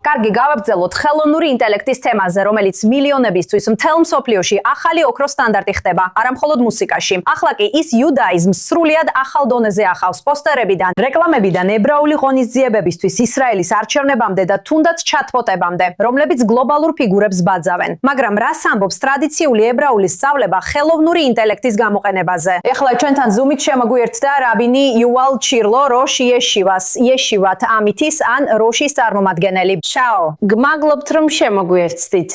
კარგი გავაგრძელოთ ხელოვნური ინტელექტის თემაზე, რომელიც მილიონებისთვის მთელ მსოფლიოში ახალი ოქროს სტანდარტი ხდება, არა მხოლოდ მუსიკაში. ახლა კი ის იუდაიზმს სრულიად ახალ დონეზე ახავს პოსტერებიდან, რეკლამებიდან ებრაული ღონისძიებებისთვის, ისრაელის არჩევნებამდე და თუნდაც ჩატბოტებამდე, რომლებიც გლობალურ ფიგურებს ბაძავენ. მაგრამ რას ამბობს ტრადიციული ებრაული სწავლება ხელოვნური ინტელექტის გამოყენებაზე? ეხლა ჩვენთან ზუმით შემოგვიერთდა რაბინი იუვალ ჩირლო, როშ იეშივათ ამითის ან როშის წარმომადგენელი. Ciao, გმაგლობთ რომ შემოგვიერთდით.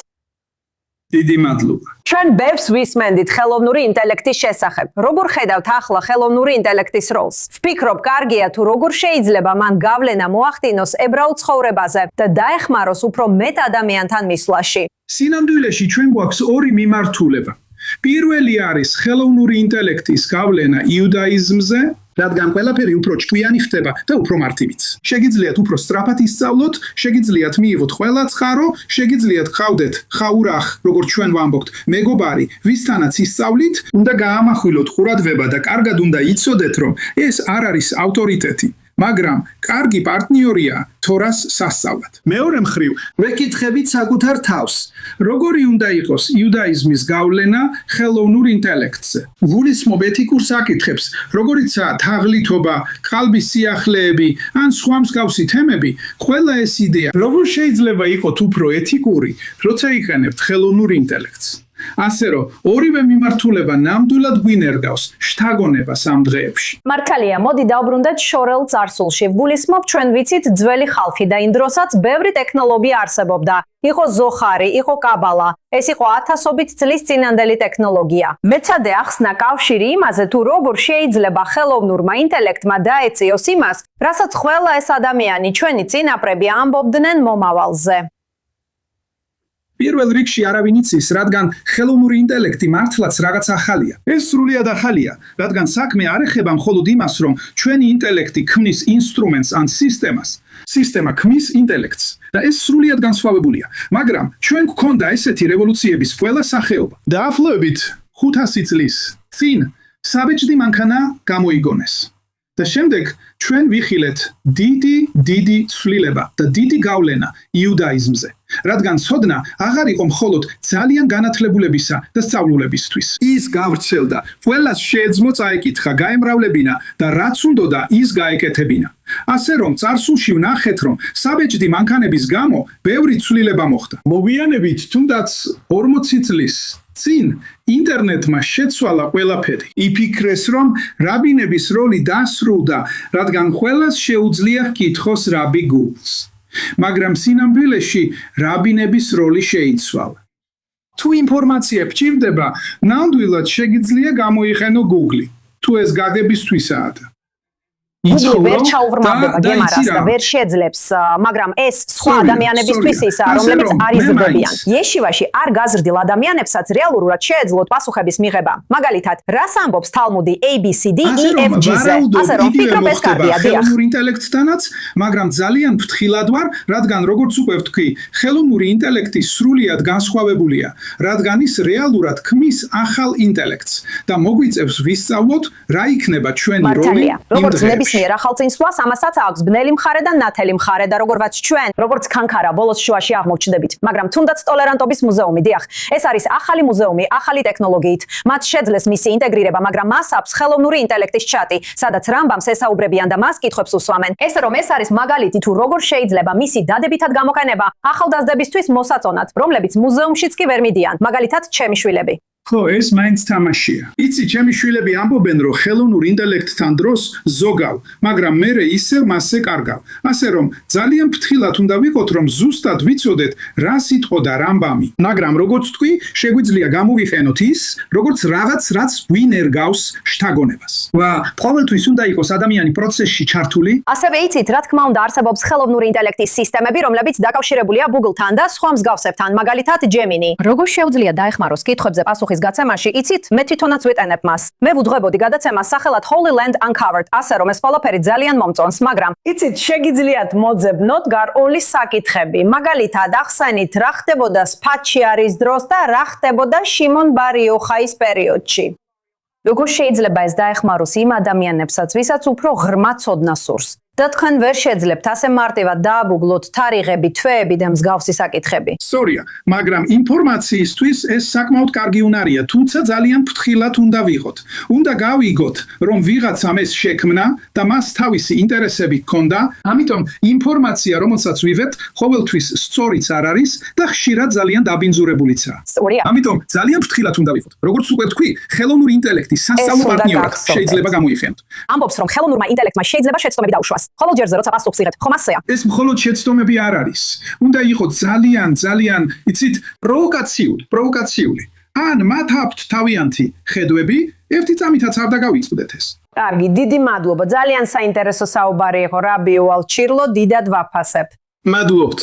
დიდი მადლობა. ჩვენ ბევრს ვისმენდით ხელოვნური ინტელექტის შესახებ. როგორ ხედავთ ახლა ხელოვნური ინტელექტის როლს? ვფიქრობ, კარგია თუ როგორ შეიძლება მან გავლენა მოახდინოს ებრაულ ცხოვრებაზე და დაეხმაროს უფრო მეტ ადამიანთან მისვლაში. სინამდვილეში ჩვენ გვაქვს ორი მიმართულება. პირველი არის ხელოვნური ინტელექტის გავლენა იუდაიზმზე, რადგან ყველაფერი უფრო ჭკვიანი ხდება და უფრო მარტივიც. შეგიძლიათ უფრო სწრაფად ისწავლოთ, შეგიძლიათ მიიღოთ ყველა ცხარო, შეგიძლიათ გყავდეთ ხაურახ, როგორც ჩვენ ვამბობთ, მეგობარი, ვისთანაც ისწავლით, უნდა გაამახვილოთ ყურადღება და კარგად უნდა იცოდეთ, რომ ეს არ არის ავტორიტეტი. მაგრამ კარგი პარტნიორია თორას სასწავლად. მეორე მხრივ, ვეკითხებით საკუთარ თავს, როგორი უნდა იყოს იუდაიზმის გავლენა ხელოვნურ ინტელექტზე. გულისხმობ ეთიკურ საკითხებს, როგორიცაა თაღლითობა, ყალბის სიახლეები ან სხვა მსგავსი თემები, ყველა ეს იდეა, როგორ შეიძლება იყოს უფრო ეთიკური, როცა იყენებთ ხელოვნურ ინტელექტს. ასე რომ, ორივე მიმართულება ნამდვილად გვინერგავს შთაგონებას ამ დღეებში. მართალია, მოდი დავბრუნდეთ შორეულ წარსულში. გულისხმობ, ჩვენ ვიცით ძველი ხალხი და იმ დროსაც ბევრი ტექნოლოგია არსებობდა. იყო ზოხარი, იყო კაბალა. ეს იყო ათასობით წლის წინანდელი ტექნოლოგია. მეცადე ახსნა კავშირი იმაზე, თუ როგორ შეიძლება ხელოვნურმა ინტელექტმა დაეწიოს იმას, რასაც ყველა ეს ადამიანი, ჩვენი წინაპრები ამბობდნენ მომავალზე. პირველ რიგში არავინ იცის, რადგან ხელოვნური ინტელექტი მართლაც რაღაც ახალია. ეს სრულიად ახალია, რადგან საქმე არ ეხება მხოლოდ იმას, რომ ჩვენი ინტელექტი ქმნის ინსტრუმენტს ან სისტემას. სისტემა ქმნის ინტელექტს და ეს სრულიად განსხვავებულია. მაგრამ ჩვენ გვქონდა ესეთი რევოლუციების ყველა სახეობა. დაახლოებით 500 წლის წინ საბეჭდი მანქანა გამოიგონეს. და შემდეგ ჩვენ ვიხილეთ დიდი ცვლილება და დიდი გავლენა იუდაიზმზე. რადგან ცოდნა აღარ იყო მხოლოდ ძალიან განათლებულებისა და სწავლულებისთვის. ის გავრცელდა, ყველას შეეძლო წაეკითხა, გაემრავლებინა და რაც უნდოდა ის გაეკეთებინა. ასე რომ წარსულში ვნახეთ, რომ საბეჭდი მანქანების გამო ბევრი ცვლილება მოხდა. მოგვიანებით თუნდაც 40 წლის წინ ინტერნეტმა შეცვალა ყველაფერი. იფიქრეს, რომ რაბინების როლი დასრულდა, რადგან ყველას შეუძლია ჰკითხოს რაბი გუგლს. მაგრამ სინამდვილეში რაბინების როლი შეიცვალა. თუ ინფორმაცია გჭირდება, ნამდვილად შეგიძლია გამოიყენო Google. თუ ეს გაგებისთვისაა. ვერ ჩაუღრმავდება გემარას და ვერ შეძლებს, მაგრამ ეს სხვა ადამიანებისთვის ისაა, რომლებიც არ იზრდებიან. იეშივაში არ გაზრდილ ადამიანებსაც რეალურად შეეძლოთ პასუხების მიღება. მაგალითად, რას ამბობს თალმუდი ABCDEFG-ზე? ასე რომ ვფიქრობ, ეს კარგია. ხელოვნურ ინტელექტთანაც, მაგრამ ძალიან ფრთხილად ვარ, რადგან როგორც უკვე ვთქვი, ხელოვნური ინტელექტი სრულიად განსხვავებულია, რადგან ის რეალურად ქმნის ახალ ინტელექტს და მოგვიწევს ვისწავლოთ, რა იქნება ჩვენი როლი იმ დღეებში. ახალწინსვლას ამასაც აქვს ბნელი მხარე და ნათელი მხარე და როგორაც ჩვენ, როგორც ქანქარა ბოლოს შუაში აღმოჩნდებით, მაგრამ თუნდაც ტოლერანტობის მუზეუმი, დიახ, ეს არის ახალი მუზეუმი, ახალი ტექნოლოგიით. მათ შეძლეს მისი ინტეგრირება, მაგრამ მას აქვს ხელოვნური ინტელექტის ჩატი, სადაც რამბამს ესაუბრებიან და მას კითხვებს უსვამენ. ესე რომ ეს არის მაგალითი თუ როგორ შეიძლება მისი დადებითად გამოყენება ახალგაზრდებისთვის მოსაწონად, რომლებიც მუზეუმშიც კი ვერ მიდიან, მაგალითად ჩემი შვილები. ხო, ეს მაინც თამაშია. იცი, ჩემი შვილები ამბობენ, რომ ხელოვნურ ინტელექტთან დროს ზოგავ, მაგრამ მერე ისევ მასზე კარგავ. ასე რომ, ძალიან ფრთხილად უნდა ვიყოთ, რომ ზუსტად ვიცოდეთ, რა სიტყოდა რამბამი. მაგრამ როგორც თქვი, შეგვიძლია გამოვიყენოთ ის, როგორც რაღაც, რაც გვინერგავს შთაგონებას. ყოველთვის უნდა იყოს ადამიანი პროცესში ჩართული. ასევე იცით, რა თქმა უნდა, არსებობს ხელოვნური ინტელექტის სისტემები, რომლებიც დაკავშირებულია Google-თან და სხვა მსგავსებთან, მაგალითად Gemini. როგორ შეუძლია დაეხმაროს კითხვებზე პასუხის გაცემაში, იცით, მე თვითონაც ვეტანებ მას. მე ვუძღვებოდი გადაცემას სახელად Holy Land Uncovered, ასე რომ ეს ყველაფერი ძალიან მომწონს, მაგრამ იცით, შეგიძლიათ მოძებნოთ გარკვეული საკითხები. მაგალითად, ახსენით, რა ხდებოდა სფაჩიარის დროს და რა ხდებოდა შიმონ ბარ იოხაის პერიოდში. როგორ შეიძლება ეს დაეხმაროს იმ ადამიანებსაც, ვისაც უფრო ღრმა ცოდნა სურს? და თქვენ ვერ შეძლებთ ასე მარტივად დააბუგლოთ თარიღები, თვეები და მსგავსი საკითხები. სწორია, მაგრამ ინფორმაციისთვის ეს საკმაოდ კარგი უნარია, თუმცა ძალიან ფრთხილად უნდა ვიყოთ. უნდა გავიგოთ, რომ ვიღაცამ ეს შექმნა და მას თავისი ინტერესები ჰქონდა, ამიტომ ინფორმაცია, რომელსაც ვიღებთ, ყოველთვის სწორიც არ არის და ხშირად ძალიან დაბინძურებულიცაა. სწორია. ამიტომ ძალიან ფრთხილად უნდა ვიყოთ. როგორც უკვე თქვი, ხელოვნური ინტელექტი სასწავლო პარტნიორად შეიძლება გამოიყენოთ. ამბობს, რომ ხელოვნურმა ინტელექტმა შეიძლება შეცდომები დაუშვას. ხოლო ჯერზე როცა პასუხს იღებთ, ხომ ასეა? ეს მხოლოდ შეცდომები არ არის. უნდა იყოს ძალიან, იცით, პროვოკაციული. ან მათ აქვთ თავიანთი ხედვები, ერთი წამითაც არ დაგავიწყდეთ ეს. კარგი, დიდი მადლობა. ძალიან საინტერესო საუბარი იყო, რაბი უალჩირლო, დიდად ვაფასებ. მადლობთ.